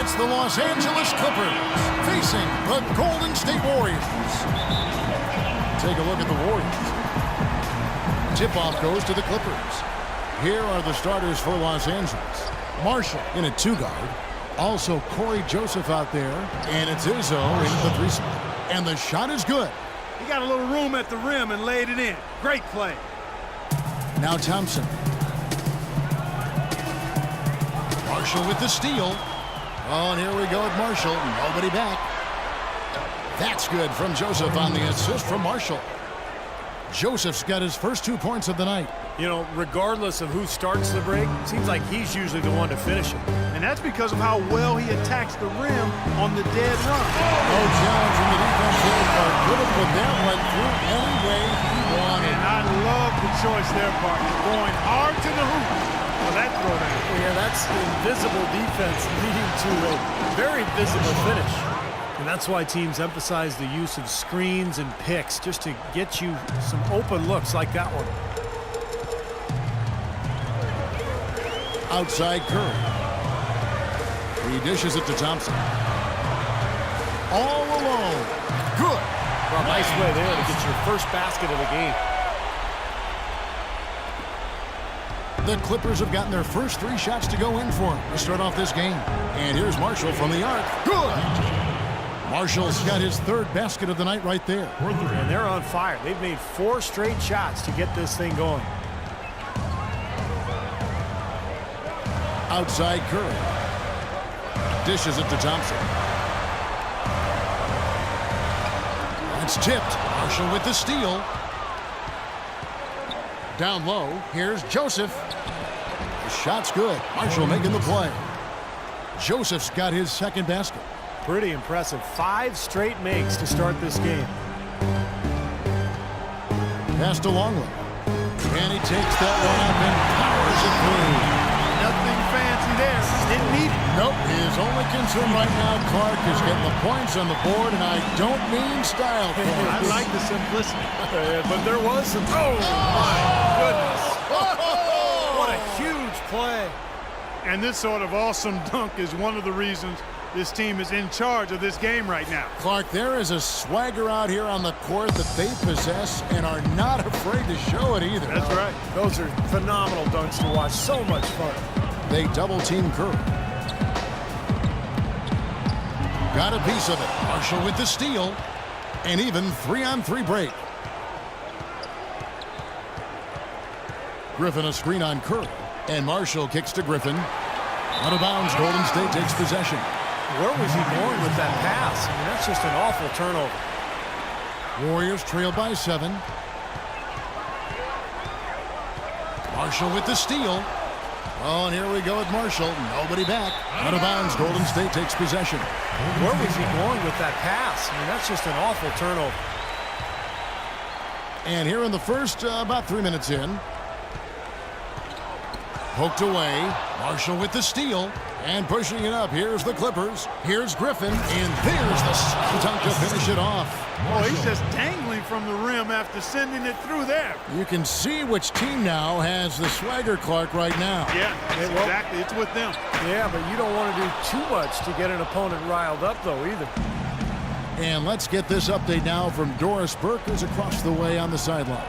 It's the Los Angeles Clippers facing the Golden State Warriors. Take a look at the Warriors. Tip-off goes to the Clippers. Here are the starters for Los Angeles. Marshall in a two-guard. Also Corey Joseph out there. And it's Izzo in the three-spot. And the shot is good. He got a little room at the rim and laid it in. Great play. Now Thompson. Marshall with the steal. Oh, and here we go with Marshall. Nobody back. That's good from Joseph on the assist from Marshall. Joseph's got his first 2 points of the night. You know, regardless of who starts the break, it seems like he's usually the one to finish it. And that's because of how well he attacks the rim on the dead run. No challenge from the defense here, but could have put that one through any way he wanted. And I love the choice there, partner. Going hard to the hoop for that throwdown. Yeah, that's invisible defense leading to a very visible finish. And that's why teams emphasize the use of screens and picks just to get you some open looks like that one. Outside Curry. He dishes it to Thompson. All alone. Good. Well, nice way there to get your first basket of the game. The Clippers have gotten their first 3 shots to go in for him to start off this game. And here's Marshall from the arc. Good. Marshall's got his 3rd basket of the night right there. And they're on fire. They've made 4 straight shots to get this thing going. Outside Curry. Dishes it to Thompson. That's tipped. Marshall with the steal. Down low. Here's Joseph. The shot's good. Marshall making the play. Joseph's got his 2nd basket. Pretty impressive. 5 straight makes to start this game. Pass to Longley. And he takes that one up and powers it through. Nothing fancy there. Didn't need it. Nope. His only concern right now, Clark, is getting the points on the board, and I don't mean style points. I like the simplicity. But there was some... Oh, my goodness. What a huge play. And this sort of awesome dunk is one of the reasons this team is in charge of this game right now. Clark, there is a swagger out here on the court that they possess and are not afraid to show it either. That's right. Those are phenomenal dunks to watch. So much fun. They double-team Curry. Got a piece of it. Marshall with the steal. And even 3-on-3 break. Griffin a screen on Curry. And Marshall kicks to Griffin. Out of bounds, Golden State takes possession. Where was he going with that pass? I mean, that's just an awful turnover. Warriors trail by 7. Marshall with the steal. Oh, and here we go with Marshall. Nobody back. Out of bounds, Golden State takes possession. Where was he going with that pass? I mean, that's just an awful turnover. And here in the first, about 3 minutes in. Poked away. Marshall with the steal. And pushing it up. Here's the Clippers. Here's Griffin. And there's the dunk to finish it off. Oh, he's just dangling from the rim after sending it through there. You can see which team now has the swagger, Clark, right now. Yeah, exactly. It's with them. Yeah, but you don't want to do too much to get an opponent riled up, though, either. And let's get this update now from Doris Burke, who's across the way on the sideline.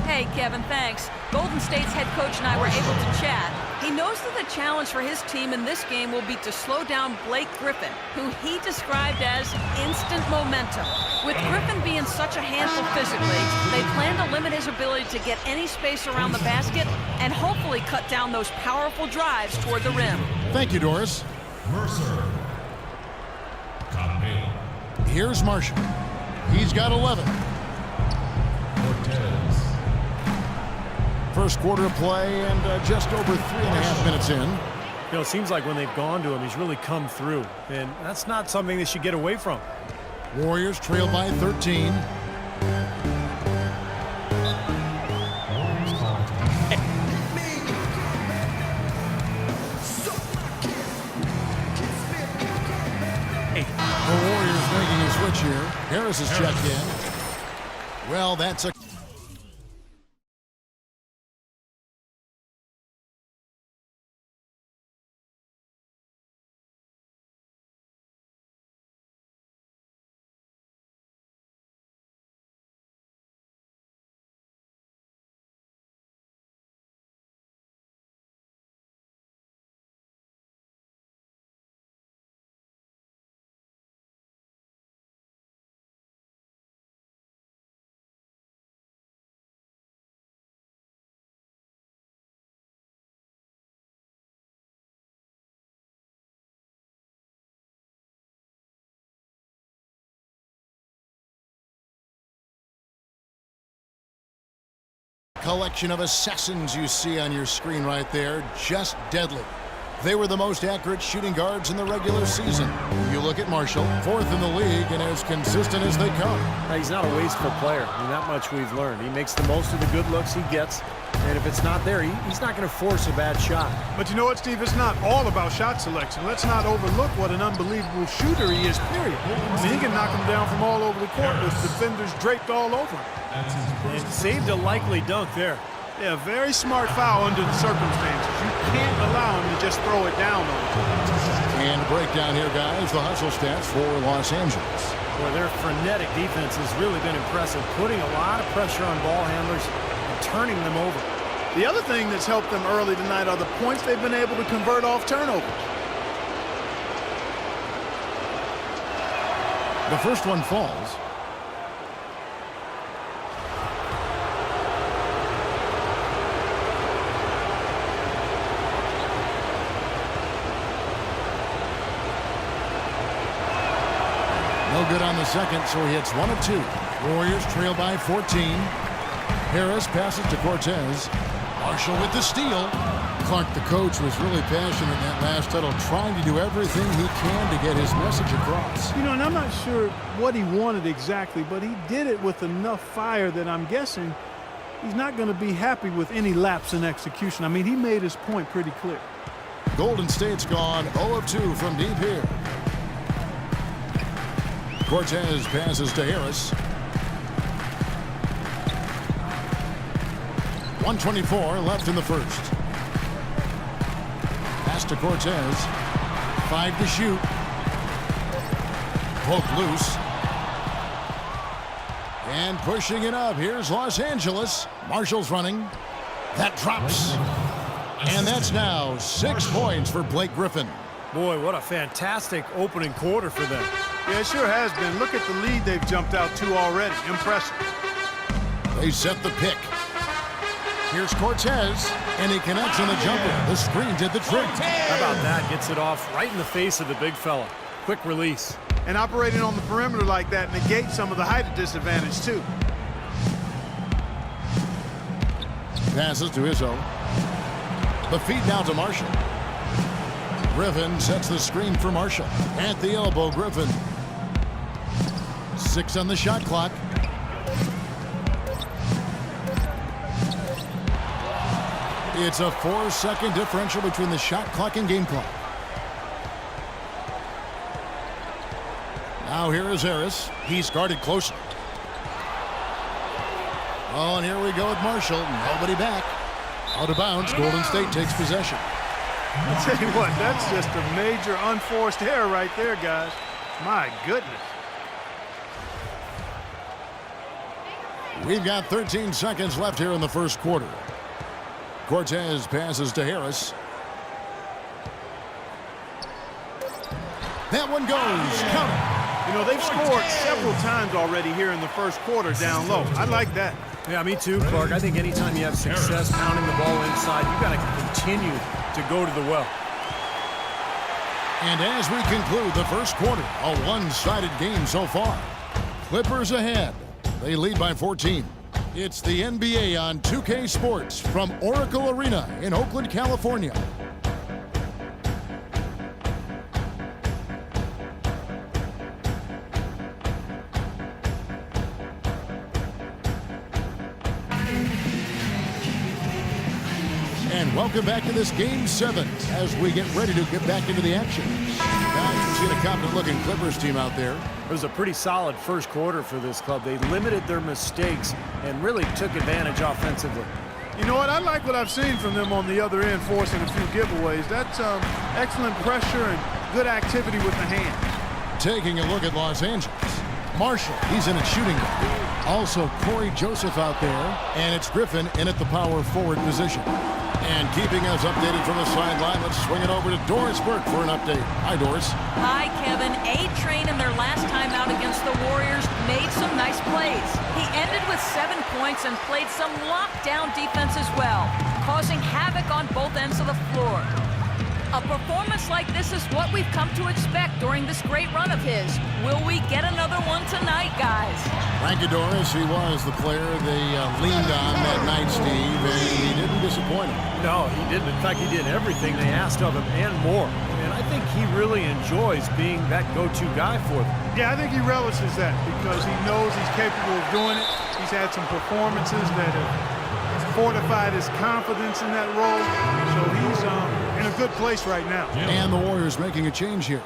Hey, Kevin, thanks. Golden State's head coach and I were able to chat. He knows that the challenge for his team in this game will be to slow down Blake Griffin, who he described as instant momentum. With Griffin being such a handful physically, they plan to limit his ability to get any space around the basket and hopefully cut down those powerful drives toward the rim. Thank you, Doris. Mercer. Capela. Here's Marshall. He's got 11. Cortez. First quarter of play and just over 3.5 minutes in. You know, it seems like when they've gone to him, he's really come through. And that's not something they should get away from. Warriors trail by 13. The Warriors making a switch here. Harris is checked in. Well, that's a collection of assassins you see on your screen right there, just deadly. They were the most accurate shooting guards in the regular season. You look at Marshall, 4th in the league and as consistent as they come. He's not a wasteful player. I mean, that much we've learned. He makes the most of the good looks he gets, and if it's not there, he's not going to force a bad shot. But you know what, Steve? It's not all about shot selection. Let's not overlook what an unbelievable shooter he is, period. I mean, he can knock him down from all over the court with defenders draped all over him. And saved a likely dunk there. Yeah, very smart foul under the circumstances. You can't allow him to just throw it down on him. And breakdown here, guys, the hustle stats for Los Angeles. Boy, their frenetic defense has really been impressive, putting a lot of pressure on ball handlers and turning them over. The other thing that's helped them early tonight are the points they've been able to convert off turnovers. The first one falls. No good on the second, so he hits 1 of 2. Warriors trail by 14. Harris passes to Cortez. Marshall with the steal. Clark, the coach, was really passionate in that last huddle, trying to do everything he can to get his message across. You know, and I'm not sure what he wanted exactly, but he did it with enough fire that I'm guessing he's not going to be happy with any lapse in execution. I mean, he made his point pretty clear. Golden State's gone 0 of 2 from deep here. Cortez passes to Harris. 1:24 left in the first. Pass to Cortez. 5 to shoot. Poke loose. And pushing it up. Here's Los Angeles. Marshall's running. That drops. And that's now 6 points for Blake Griffin. Boy, what a fantastic opening quarter for them. Yeah, it sure has been. Look at the lead they've jumped out to already. Impressive. They set the pick. Here's Cortez, and he connects on the jumper. The screen did the trick. How about that? Gets it off right in the face of the big fella. Quick release. And operating on the perimeter like that negates some of the height disadvantage, too. Passes to Izzo. The feed now to Marshall. Griffin sets the screen for Marshall. At the elbow, Griffin. 6 on the shot clock. It's a 4-second differential between the shot clock and game clock. Now here is Harris. He's guarded closer. Oh, and here we go with Marshall. Nobody back. Out of bounds. Golden State takes possession. I'll tell you what, that's just a major unforced error right there, guys. My goodness. We've got 13 seconds left here in the first quarter. Cortez passes to Harris. That one goes. Count it. You know, they've scored several times already here in the first quarter down low. I like that. Yeah, me too, Clark. I think anytime you have success pounding the ball inside, you've got to continue to go to the well. And as we conclude the first quarter, a one-sided game so far. Clippers ahead. They lead by 14. It's the NBA on 2K Sports from Oracle Arena in Oakland, California. And welcome back to this Game 7 as we get ready to get back into the action. Guys, you've seen a confident-looking Clippers team out there. It was a pretty solid first quarter for this club. They limited their mistakes and really took advantage offensively. You know what? I like what I've seen from them on the other end, forcing a few giveaways. That's excellent pressure and good activity with the hand. Taking a look at Los Angeles. Marshall, he's in at shooting guard. Also, Corey Joseph out there, and it's Griffin in at the power forward position. And keeping us updated from the sideline, let's swing it over to Doris Burke for an update. Hi, Doris. Hi, Kevin. A-Train in their last time out against the Warriors made some nice plays. He ended with 7 points and played some lockdown defense as well, causing havoc on both ends of the floor. A performance like this is what we've come to expect during this great run of his. Will we get another one tonight, guys? Frankie Doris, he was the player they leaned on that night, Steve, and he didn't disappoint him. No, he didn't. In fact, he did everything they asked of him and more. And I think he really enjoys being that go-to guy for them. Yeah, I think he relishes that because he knows he's capable of doing it. He's had some performances that have fortified his confidence in that role. So he's in a good place right now. And the Warriors making a change here.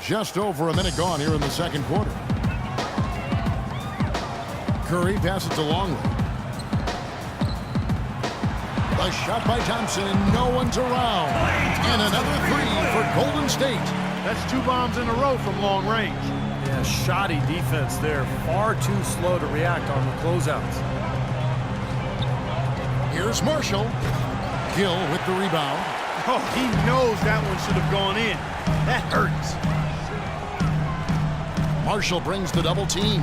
Just over a minute gone here in the second quarter. Curry passes to Longley. A shot by Thompson, and no one's around. And another three for Golden State. That's 2 bombs in a row from long range. Yeah, shoddy defense there. Far too slow to react on the closeouts. Here's Marshall. Gill with the rebound. Oh, he knows that one should have gone in. That hurts. Marshall brings the double team.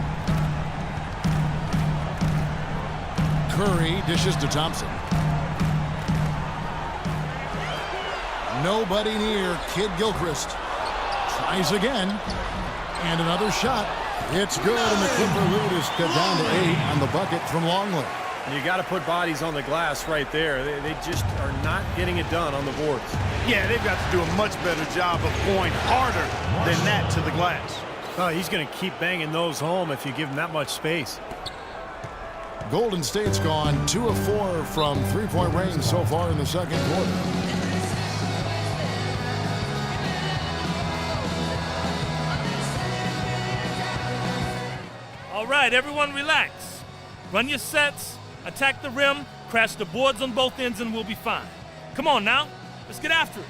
Curry dishes to Thompson. Nobody near Kid Gilchrist. Tries again. And another shot. It's good, and the Clipper lead is cut down to 8 on the bucket from Longley. You got to put bodies on the glass right there. They just are not getting it done on the boards. Yeah, they've got to do a much better job of going harder than that to the glass. Oh, he's going to keep banging those home if you give him that much space. Golden State's gone 2 of 4 from three-point range so far in the second quarter. All right, everyone relax. Run your sets, attack the rim, crash the boards on both ends, and we'll be fine. Come on now, let's get after it.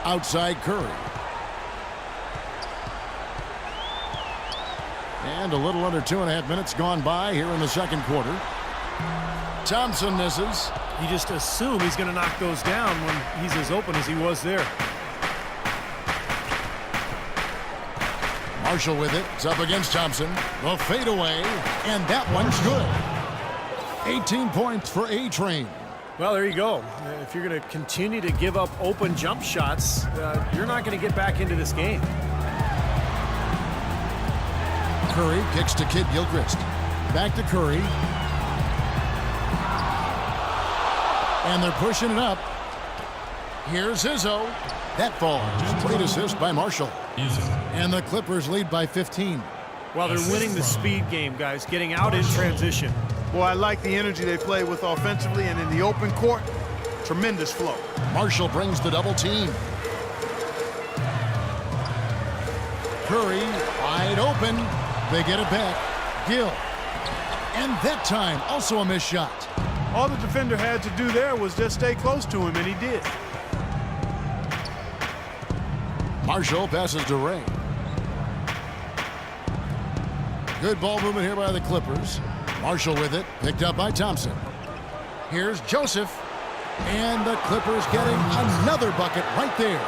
Outside Curry. And a little under 2.5 minutes gone by here in the second quarter. Thompson misses. You just assume he's going to knock those down when he's as open as he was there. Marshall with it. It's up against Thompson. The fadeaway. And that one's good. 18 points for A-Train. Well, there you go. If you're going to continue to give up open jump shots, you're not going to get back into this game. Curry kicks to Kid Gilchrist. Back to Curry. And they're pushing it up. Here's Izzo. That falls. Great assist by Marshall. And the Clippers lead by 15. Well, they're winning the speed game, guys, getting out in transition. Boy, I like the energy they play with offensively, and in the open court, tremendous flow. Marshall brings the double team. Curry wide open. They get it back. Gill. And that time, also a missed shot. All the defender had to do there was just stay close to him, and he did. Marshall passes to Ray. Good ball movement here by the Clippers. Marshall with it, picked up by Thompson. Here's Joseph. And the Clippers getting another bucket right there.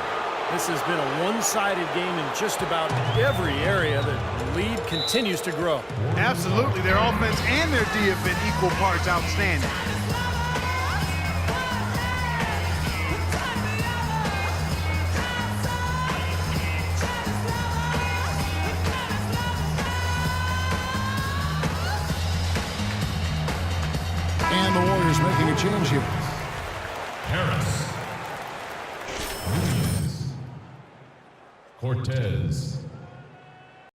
This has been a one-sided game in just about every area. The lead continues to grow. Absolutely. Their offense and their D have been equal parts outstanding. And the Warriors making a change here. Harris. Cortez.